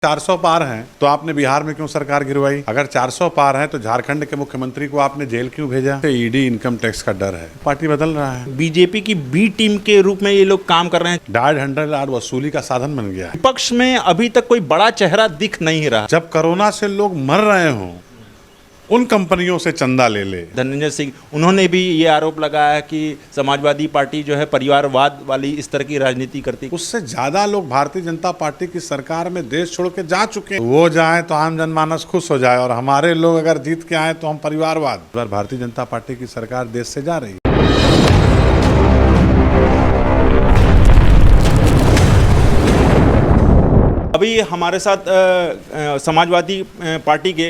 400 पार हैं तो आपने बिहार में क्यों सरकार गिरवाई? अगर 400 पार हैं तो झारखंड के मुख्यमंत्री को आपने जेल क्यों भेजा? ईडी इनकम टैक्स का डर है, पार्टी बदल रहा है। बीजेपी की बी टीम के रूप में ये लोग काम कर रहे हैं। डार्ड हंड्रेड आर वसूली का साधन बन गया है। विपक्ष में अभी तक कोई बड़ा चेहरा दिख नहीं रहा। जब कोरोना से लोग मर रहे हों उन कंपनियों से चंदा ले ले। धनंजय सिंह उन्होंने भी ये आरोप लगाया कि समाजवादी पार्टी जो है परिवारवाद वाली इस तरह की राजनीति करती। उससे ज्यादा लोग भारतीय जनता पार्टी की सरकार में देश छोड़ के जा चुके हैं। वो जाए तो आम जनमानस खुश हो जाए और हमारे लोग अगर जीत के आए तो हम परिवारवाद। भारतीय जनता पार्टी की सरकार देश से जा रही है। अभी हमारे साथ समाजवादी पार्टी के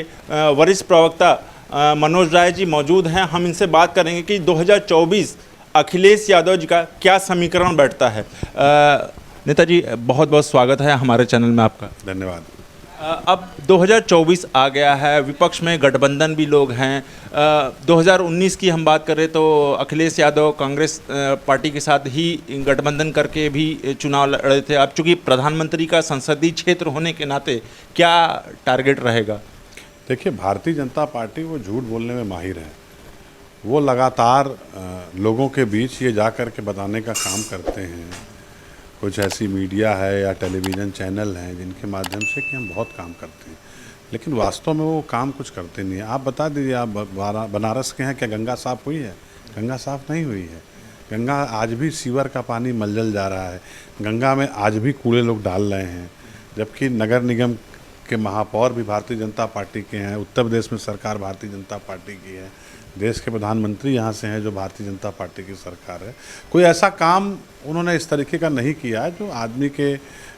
वरिष्ठ प्रवक्ता मनोज राय जी मौजूद हैं। हम इनसे बात करेंगे कि 2024 अखिलेश यादव जी का क्या समीकरण बैठता है। नेताजी बहुत बहुत स्वागत है हमारे चैनल में आपका। धन्यवाद। अब 2024 आ गया है, विपक्ष में गठबंधन भी लोग हैं। 2019 की हम बात करें तो अखिलेश यादव कांग्रेस पार्टी के साथ ही गठबंधन करके भी चुनाव लड़े थे। अब चूंकि प्रधानमंत्री का संसदीय क्षेत्र होने के नाते क्या टारगेट रहेगा? देखिए, भारतीय जनता पार्टी वो झूठ बोलने में माहिर है। वो लगातार लोगों के बीच ये जा कर के बताने का काम करते हैं। कुछ ऐसी मीडिया है या टेलीविज़न चैनल हैं जिनके माध्यम से कि हम बहुत काम करते हैं, लेकिन वास्तव में वो काम कुछ करते नहीं हैं। आप बता दीजिए, आप बनारस के हैं, क्या गंगा साफ़ हुई है? गंगा साफ़ नहीं हुई है। गंगा आज भी सीवर का पानी मलजल जा रहा है। गंगा में आज भी कूड़े लोग डाल रहे हैं, जबकि नगर निगम के महापौर भी भारतीय जनता पार्टी के हैं। उत्तर प्रदेश में सरकार भारतीय जनता पार्टी की है। देश के प्रधानमंत्री यहाँ से हैं जो भारतीय जनता पार्टी की सरकार है। कोई ऐसा काम उन्होंने इस तरीके का नहीं किया जो आदमी के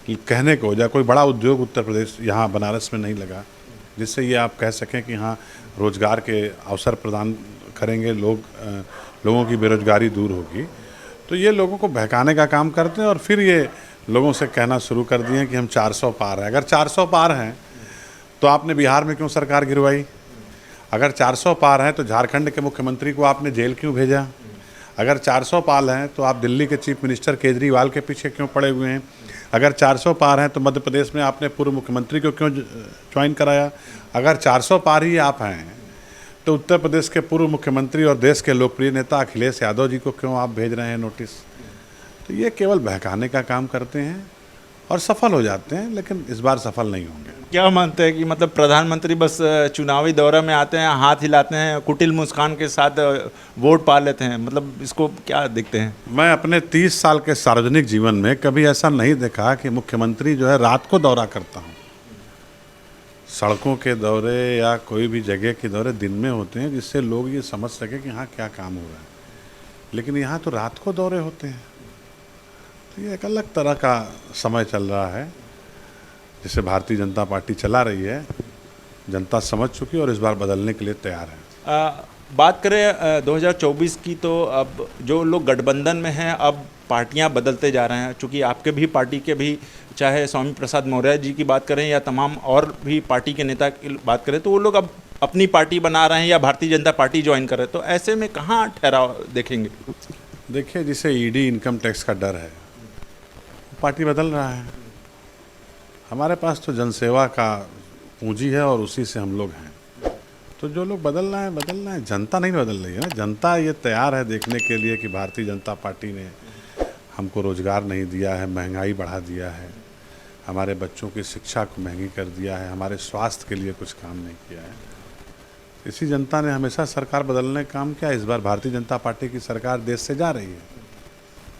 कहने को हो जाए। कोई बड़ा उद्योग उत्तर प्रदेश यहाँ बनारस में नहीं लगा जिससे ये आप कह सकें कि हाँ रोज़गार के अवसर प्रदान करेंगे, लोगों की बेरोजगारी दूर होगी। तो ये लोगों को बहकाने का काम करते हैं और फिर ये लोगों से कहना शुरू कर दिए कि हम 400 पार हैं। अगर 400 पार हैं तो आपने बिहार में क्यों सरकार गिरवाई? अगर 400 पार हैं तो झारखंड के मुख्यमंत्री को आपने जेल क्यों भेजा? अगर 400 पार हैं तो आप दिल्ली के चीफ मिनिस्टर केजरीवाल के पीछे क्यों पड़े हुए हैं? अगर 400 पार हैं तो मध्य प्रदेश में आपने पूर्व मुख्यमंत्री को क्यों ज्वाइन कराया? अगर 400 पार ही आप हैं तो उत्तर प्रदेश के पूर्व मुख्यमंत्री और देश के लोकप्रिय नेता अखिलेश यादव जी को क्यों आप भेज रहे हैं नोटिस? तो ये केवल बहकाने का काम करते हैं और सफल हो जाते हैं, लेकिन इस बार सफल नहीं होंगे। क्या मानते हैं कि मतलब प्रधानमंत्री बस चुनावी दौरे में आते हैं, हाथ हिलाते हैं, कुटिल मुस्कान के साथ वोट पा लेते हैं? मतलब इसको क्या देखते हैं? मैं अपने 30 साल के सार्वजनिक जीवन में कभी ऐसा नहीं देखा कि मुख्यमंत्री जो है रात को दौरा करता हूँ। सड़कों के दौरे या कोई भी जगह के दौरे दिन में होते हैं जिससे लोग ये समझ सके कि हाँ क्या काम हो रहा है, लेकिन यहाँ तो रात को दौरे होते हैं। तो ये एक अलग तरह का समय चल रहा है जिसे भारतीय जनता पार्टी चला रही है। जनता समझ चुकी और इस बार बदलने के लिए तैयार है। बात करें 2024 की तो अब जो लोग गठबंधन में हैं अब पार्टियां बदलते जा रहे हैं। चूँकि आपके भी पार्टी के भी, चाहे स्वामी प्रसाद मौर्य जी की बात करें या तमाम और भी पार्टी के नेता की बात करें, तो वो लोग अब अपनी पार्टी बना रहे हैं या भारतीय जनता पार्टी ज्वाइन कर रहे हैं। तो ऐसे में कहाँ ठहराव देखेंगे? देखिए, जिसे ईडी इनकम टैक्स का डर है, पार्टी बदल रहा है। हमारे पास तो जनसेवा का पूंजी है और उसी से हम लोग हैं। तो जो लोग बदल रहे हैं, जनता नहीं बदल रही है ना। जनता ये तैयार है देखने के लिए कि भारतीय जनता पार्टी ने हमको रोज़गार नहीं दिया है, महंगाई बढ़ा दिया है, हमारे बच्चों की शिक्षा को महंगी कर दिया है, हमारे स्वास्थ्य के लिए कुछ काम नहीं किया है। इसी जनता ने हमेशा सरकार बदलने का काम किया। इस बार भारतीय जनता पार्टी की सरकार देश से जा रही है।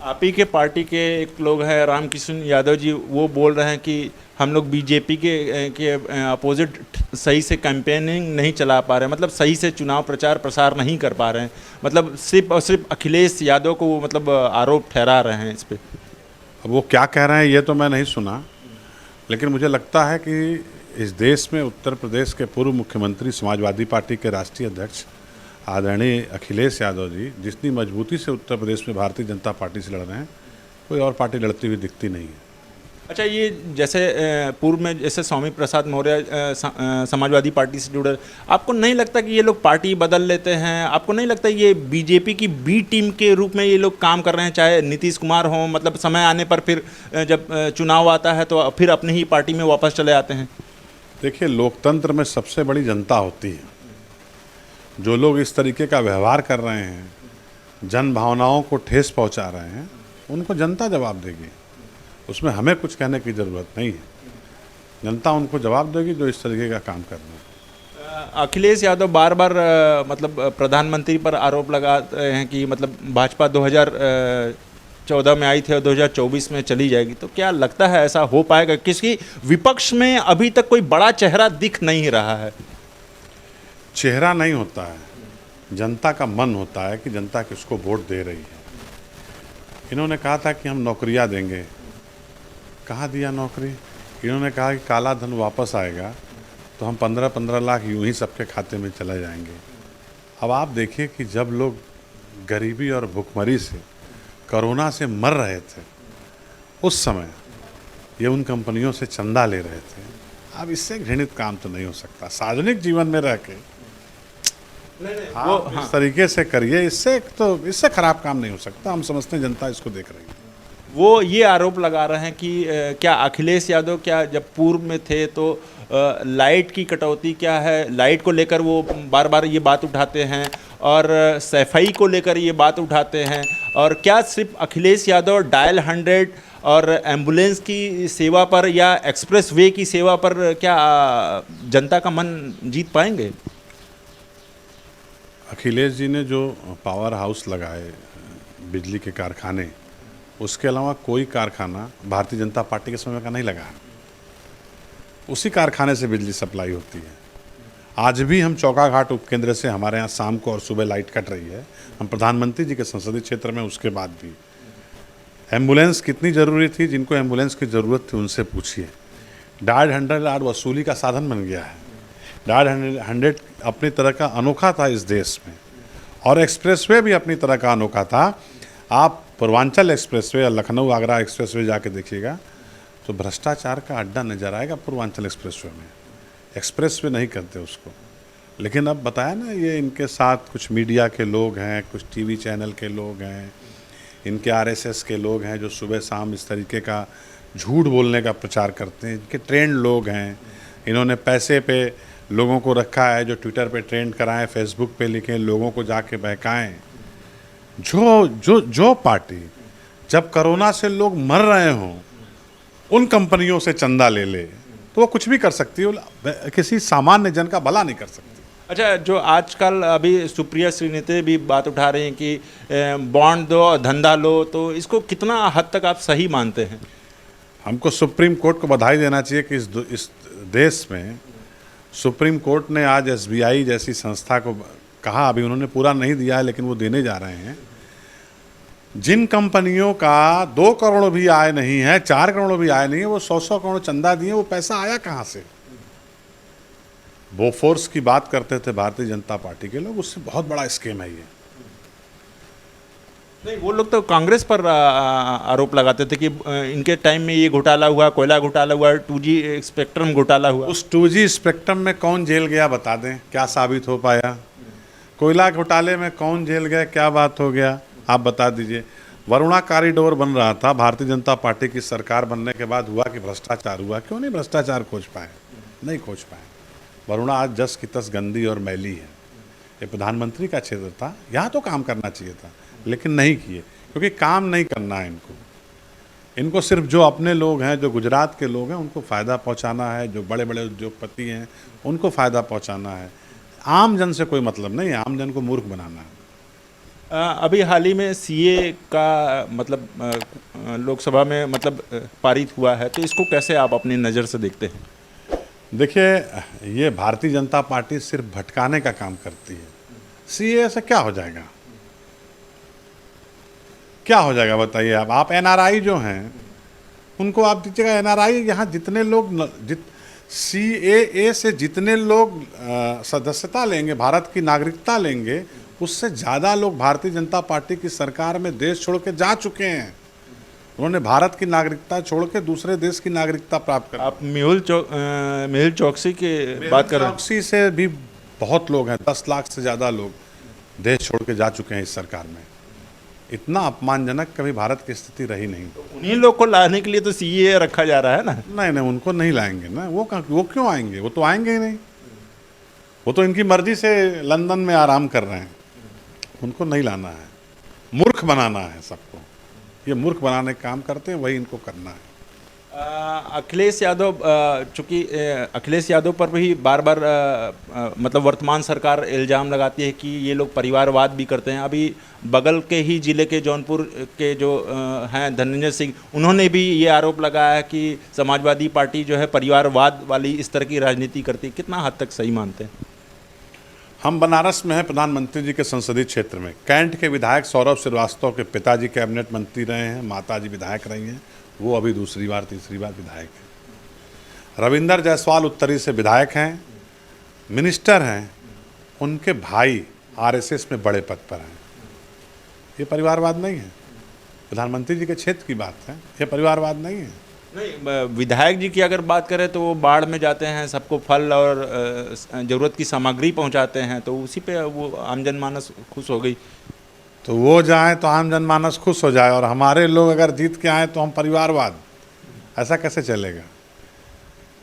आप ही के पार्टी के एक लोग हैं रामकिशन यादव जी, वो बोल रहे हैं कि हम लोग बीजेपी के अपोजिट सही से कैंपेनिंग नहीं चला पा रहे हैं, मतलब सही से चुनाव प्रचार प्रसार नहीं कर पा रहे हैं। मतलब सिर्फ और सिर्फ अखिलेश यादव को वो मतलब आरोप ठहरा रहे हैं इस पर। अब वो क्या कह रहे हैं ये तो मैं नहीं सुना, लेकिन मुझे लगता है कि इस देश में उत्तर प्रदेश के पूर्व मुख्यमंत्री, समाजवादी पार्टी के राष्ट्रीय अध्यक्ष आदरणीय अखिलेश यादव जी जितनी मजबूती से उत्तर प्रदेश में भारतीय जनता पार्टी से लड़ रहे हैं, कोई और पार्टी लड़ती हुई दिखती नहीं है। अच्छा, ये जैसे पूर्व में जैसे स्वामी प्रसाद मौर्य समाजवादी पार्टी से जुड़े, आपको नहीं लगता कि ये लोग पार्टी बदल लेते हैं? आपको नहीं लगता ये बीजेपी की बी टीम के रूप में ये लोग काम कर रहे हैं, चाहे नीतीश कुमार हों, मतलब समय आने पर फिर जब चुनाव आता है तो फिर अपनी ही पार्टी में वापस चले आते हैं? देखिए, लोकतंत्र में सबसे बड़ी जनता होती है। जो लोग इस तरीके का व्यवहार कर रहे हैं, जन भावनाओं को ठेस पहुंचा रहे हैं, उनको जनता जवाब देगी। उसमें हमें कुछ कहने की ज़रूरत नहीं है। जनता उनको जवाब देगी जो इस तरीके का काम कर रहे हैं। अखिलेश यादव बार बार मतलब प्रधानमंत्री पर आरोप लगाते हैं कि मतलब भाजपा 2014 में आई थी और 2024 में चली जाएगी, तो क्या लगता है ऐसा हो पाएगा? किसकी विपक्ष में अभी तक कोई बड़ा चेहरा दिख नहीं रहा है। चेहरा नहीं होता है, जनता का मन होता है कि जनता किसको वोट दे रही है। इन्होंने कहा था कि हम नौकरियां देंगे, कहाँ दिया नौकरी? इन्होंने कहा कि काला धन वापस आएगा तो हम 15-15 लाख यूं ही सबके खाते में चले जाएंगे। अब आप देखिए कि जब लोग गरीबी और भुखमरी से, कोरोना से मर रहे थे, उस समय ये उन कंपनियों से चंदा ले रहे थे। अब इससे घृणित काम तो नहीं हो सकता। सार्वजनिक जीवन में रह के इस तरीके से करिए, इससे खराब काम नहीं हो सकता। हम समझते हैं जनता इसको देख रही है। वो ये आरोप लगा रहे हैं कि क्या अखिलेश यादव क्या जब पूर्व में थे तो लाइट की कटौती क्या है, लाइट को लेकर वो बार बार ये बात उठाते हैं, और सफाई को लेकर ये बात उठाते हैं, और क्या सिर्फ अखिलेश यादव डायल 100 और एम्बुलेंस की सेवा पर या एक्सप्रेस वे की सेवा पर क्या जनता का मन जीत पाएंगे? अखिलेश जी ने जो पावर हाउस लगाए, बिजली के कारखाने, उसके अलावा कोई कारखाना भारतीय जनता पार्टी के समय का नहीं लगा है। उसी कारखाने से बिजली सप्लाई होती है। आज भी हम चौकाघाट उपकेंद्र से, हमारे यहाँ शाम को और सुबह लाइट कट रही है। हम प्रधानमंत्री जी के संसदीय क्षेत्र में, उसके बाद भी एम्बुलेंस कितनी ज़रूरी थी, जिनको एम्बुलेंस की ज़रूरत थी उनसे पूछिए। डायल 100 आज वसूली का साधन बन गया है। डायल 100 अपनी तरह का अनोखा था इस देश में, और एक्सप्रेसवे भी अपनी तरह का अनोखा था। आप पूर्वांचल एक्सप्रेसवे या लखनऊ आगरा एक्सप्रेसवे जाके देखिएगा तो भ्रष्टाचार का अड्डा नजर आएगा। पूर्वांचल एक्सप्रेसवे में एक्सप्रेसवे नहीं करते उसको। लेकिन अब बताया ना, ये इनके साथ कुछ मीडिया के लोग हैं, कुछ टीवी चैनल के लोग हैं, इनके आरएसएस के लोग हैं जो सुबह शाम इस तरीके का झूठ बोलने का प्रचार करते हैं। इनके ट्रेंड लोग हैं, इन्होंने पैसे पे लोगों को रखा है जो ट्विटर पे ट्रेंड कराएं, फेसबुक पे लिखें, लोगों को जाके बहकाएं। जो पार्टी जब कोरोना से लोग मर रहे हों उन कंपनियों से चंदा ले तो वो कुछ भी कर सकती है, किसी सामान्य जन का भला नहीं कर सकती। अच्छा, जो आजकल अभी सुप्रिया श्रीनेते भी बात उठा रही हैं कि बॉन्ड दो और धंधा लो, तो इसको कितना हद तक आप सही मानते हैं? हमको सुप्रीम कोर्ट को बधाई देना चाहिए कि इस देश में सुप्रीम कोर्ट ने आज एसबीआई जैसी संस्था को कहा, अभी उन्होंने पूरा नहीं दिया है लेकिन वो देने जा रहे हैं, जिन कंपनियों का 2 करोड़ भी आय नहीं है, 4 करोड़ भी आय नहीं है, वो 100-100 करोड़ चंदा दिए, वो पैसा आया कहाँ से? बोफोर्स की बात करते थे भारतीय जनता पार्टी के लोग, उससे बहुत बड़ा स्कीम है ये। नहीं, वो लोग तो कांग्रेस पर आरोप लगाते थे कि इनके टाइम में ये घोटाला हुआ, कोयला घोटाला हुआ, 2G स्पेक्ट्रम घोटाला हुआ। उस 2G स्पेक्ट्रम में कौन जेल गया बता दें, क्या साबित हो पाया? कोयला घोटाले में कौन जेल गया, क्या बात हो गया, आप बता दीजिए। वरुणा कॉरिडोर बन रहा था, भारतीय जनता पार्टी की सरकार बनने के बाद हुआ कि भ्रष्टाचार हुआ। क्यों नहीं भ्रष्टाचार खोज पाए? नहीं खोज पाए। वरुणा आज जस की तस गंदी और मैली है। ये प्रधानमंत्री का क्षेत्र था, यहाँ तो काम करना चाहिए था, लेकिन नहीं किए, क्योंकि काम नहीं करना है इनको सिर्फ जो अपने लोग हैं, जो गुजरात के लोग हैं, उनको फ़ायदा पहुंचाना है, जो बड़े बड़े उद्योगपति हैं उनको फ़ायदा पहुंचाना है। आम जन से कोई मतलब नहीं है, आम जन को मूर्ख बनाना है। अभी हाल ही में सीए का मतलब लोकसभा में मतलब पारित हुआ है, तो इसको कैसे आप अपनी नज़र से देखते हैं? देखिए, ये भारतीय जनता पार्टी सिर्फ भटकाने का काम करती है। सीए से क्या हो जाएगा? क्या हो जाएगा बताइए आप एनआरआई जो हैं उनको आप दीजिएगा। एनआरआई यहाँ जितने लोग सीएए से जितने लोग सदस्यता लेंगे, भारत की नागरिकता लेंगे, उससे ज़्यादा लोग भारतीय जनता पार्टी की सरकार में देश छोड़ के जा चुके हैं। उन्होंने भारत की नागरिकता छोड़ के दूसरे देश की नागरिकता प्राप्त कर। आप मेहुल चौकसी की बात कर रहे हैं? चौकसी से भी बहुत लोग हैं, 10 लाख से ज़्यादा लोग देश छोड़ के जा चुके हैं इस सरकार में। इतना अपमानजनक कभी भारत की स्थिति रही नहीं। उन्हीं लोग को लाने के लिए तो सीएए रखा जा रहा है ना। नहीं, उनको नहीं लाएंगे ना। वो क्यों आएंगे? वो तो आएंगे ही नहीं। वो तो इनकी मर्जी से लंदन में आराम कर रहे हैं। उनको नहीं लाना है, मूर्ख बनाना है सबको। ये मूर्ख बनाने का काम करते हैं, वही इनको करना है। अखिलेश यादव, चूंकि अखिलेश यादव पर भी बार बार मतलब वर्तमान सरकार इल्ज़ाम लगाती है कि ये लोग परिवारवाद भी करते हैं। अभी बगल के ही ज़िले के जौनपुर के जो हैं धनंजय सिंह, उन्होंने भी ये आरोप लगाया है कि समाजवादी पार्टी जो है परिवारवाद वाली इस तरह की राजनीति करती है। कितना हद तक सही मानते हैं? हम बनारस में हैं, प्रधानमंत्री जी के संसदीय क्षेत्र में। कैंट के विधायक सौरभ श्रीवास्तव के पिताजी कैबिनेट मंत्री रहे हैं, माताजी विधायक रही हैं। वो अभी दूसरी बार तीसरी बार विधायक हैं। रविंदर जायसवाल उत्तरी से विधायक हैं, मिनिस्टर हैं। उनके भाई आरएसएस में बड़े पद पर हैं। ये परिवारवाद नहीं है। प्रधानमंत्री जी के क्षेत्र की बात है, ये परिवारवाद नहीं है। नहीं, विधायक जी की अगर बात करें तो वो बाढ़ में जाते हैं, सबको फल और ज़रूरत की सामग्री पहुंचाते हैं, तो उसी पे वो आम जनमानस खुश हो गई। तो वो जाए तो आम जनमानस खुश हो जाए, और हमारे लोग अगर जीत के आए तो हम परिवारवाद, ऐसा कैसे चलेगा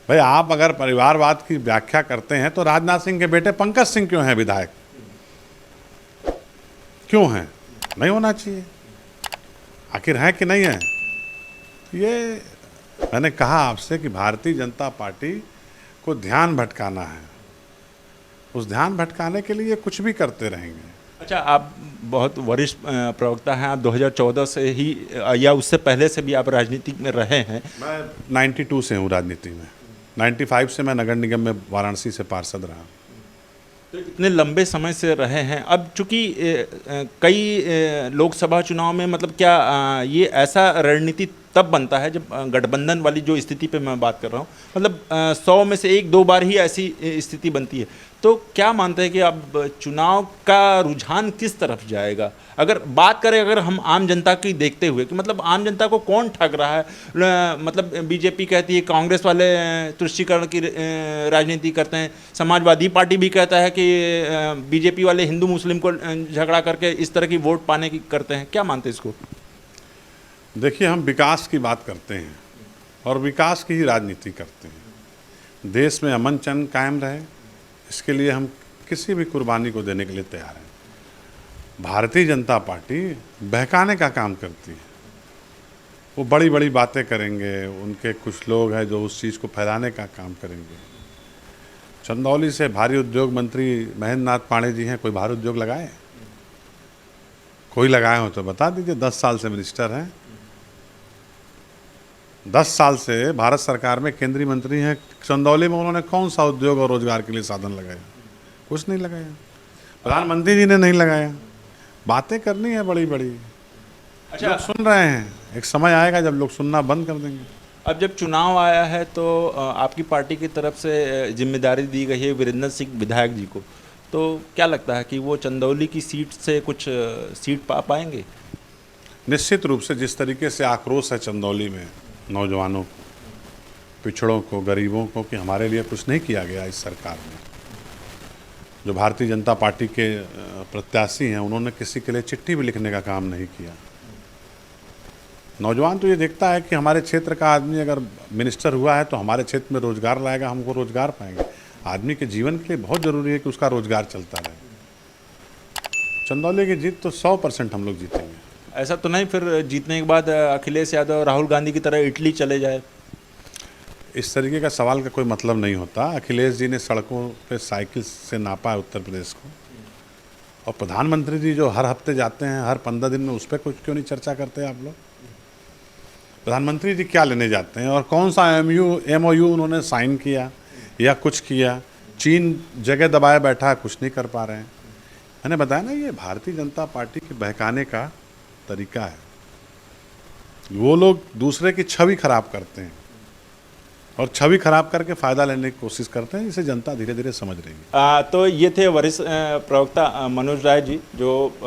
भाई? आप अगर परिवारवाद की व्याख्या करते हैं तो राजनाथ सिंह के बेटे पंकज सिंह क्यों हैं विधायक? क्यों हैं? नहीं होना चाहिए। आखिर है कि नहीं है? ये मैंने कहा आपसे कि भारतीय जनता पार्टी को ध्यान भटकाना है। उस ध्यान भटकाने के लिए कुछ भी करते रहेंगे। अच्छा, आप बहुत वरिष्ठ प्रवक्ता हैं। आप 2014 से ही या उससे पहले से भी आप राजनीति में रहे हैं। मैं 92 से हूँ राजनीति में। 95 से मैं नगर निगम में वाराणसी से पार्षद रहा। तो इतने लंबे समय से रहे हैं। अब चूंकि कई लोकसभा चुनाव में मतलब क्या ये ऐसा रणनीति तब बनता है जब गठबंधन वाली जो स्थिति पे मैं बात कर रहा हूँ, मतलब 100 में से 1-2 बार ही ऐसी स्थिति बनती है। तो क्या मानते हैं कि अब चुनाव का रुझान किस तरफ जाएगा? अगर बात करें अगर हम आम जनता की देखते हुए कि मतलब आम जनता को कौन ठग रहा है? मतलब बीजेपी कहती है कांग्रेस वाले तुष्टीकरण की राजनीति करते हैं, समाजवादी पार्टी भी कहता है कि बीजेपी वाले हिंदू मुस्लिम को झगड़ा करके इस तरह की वोट पाने की करते हैं। क्या मानते हैं इसको? देखिए, हम विकास की बात करते हैं और विकास की ही राजनीति करते हैं। देश में अमन चैन कायम रहे, इसके लिए हम किसी भी कुर्बानी को देने के लिए तैयार हैं। भारतीय जनता पार्टी बहकाने का काम करती है। वो बड़ी बड़ी बातें करेंगे, उनके कुछ लोग हैं जो उस चीज़ को फैलाने का काम करेंगे। चंदौली से भारी उद्योग मंत्री महेंद्र नाथ पांडे जी हैं। कोई भारी उद्योग लगाए? कोई लगाए हो तो बता दीजिए। 10 साल से मिनिस्टर हैं, 10 साल से भारत सरकार में केंद्रीय मंत्री हैं। चंदौली में उन्होंने कौन सा उद्योग और रोजगार के लिए साधन लगाया? कुछ नहीं लगाया। प्रधानमंत्री जी ने नहीं लगाया। बातें करनी है बड़ी बड़ी। अच्छा, लोग सुन रहे हैं, एक समय आएगा जब लोग सुनना बंद कर देंगे। अब जब चुनाव आया है तो आपकी पार्टी की तरफ से जिम्मेदारी दी गई है वीरेंद्र सिंह विधायक जी को, तो क्या लगता है कि वो चंदौली की सीट से कुछ सीट पा पाएंगे? निश्चित रूप से। जिस तरीके से आक्रोश है चंदौली में नौजवानों, पिछड़ों को, गरीबों को कि हमारे लिए कुछ नहीं किया गया इस सरकार में। जो भारतीय जनता पार्टी के प्रत्याशी हैं, उन्होंने किसी के लिए चिट्ठी भी लिखने का काम नहीं किया। नौजवान तो ये देखता है कि हमारे क्षेत्र का आदमी अगर मिनिस्टर हुआ है तो हमारे क्षेत्र में रोजगार लाएगा, हमको रोजगार पाएंगे। आदमी के जीवन के लिए बहुत ज़रूरी है कि उसका रोजगार चलता रहे। चंदौली की जीत तो 100% हम लोग जीतेंगे। ऐसा तो नहीं फिर जीतने के बाद अखिलेश यादव राहुल गांधी की तरह इटली चले जाए? इस तरीके का सवाल का कोई मतलब नहीं होता। अखिलेश जी ने सड़कों पे साइकिल से नापा है उत्तर प्रदेश को, और प्रधानमंत्री जी जो हर हफ्ते जाते हैं, हर 15 दिन में, उस पर कुछ क्यों नहीं चर्चा करते आप लोग? प्रधानमंत्री जी क्या लेने जाते हैं और कौन सा MOU उन्होंने साइन किया या कुछ किया? चीन जगह दबाए बैठा है, कुछ नहीं कर पा रहे हैं। मैंने बताया ना, ये भारतीय जनता पार्टी के बहकाने का तरीका है। वो लोग दूसरे की छवि खराब करते हैं और छवि खराब करके फ़ायदा लेने की कोशिश करते हैं, जिसे जनता धीरे धीरे समझ रही है। तो ये थे वरिष्ठ प्रवक्ता मनोज राय जी, जो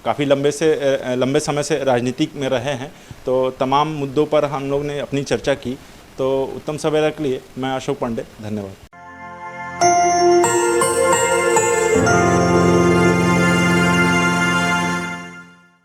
काफ़ी लंबे समय से राजनीति में रहे हैं। तो तमाम मुद्दों पर हम लोग ने अपनी चर्चा की। तो उत्तम सवेरा के लिए मैं अशोक पांडे, धन्यवाद।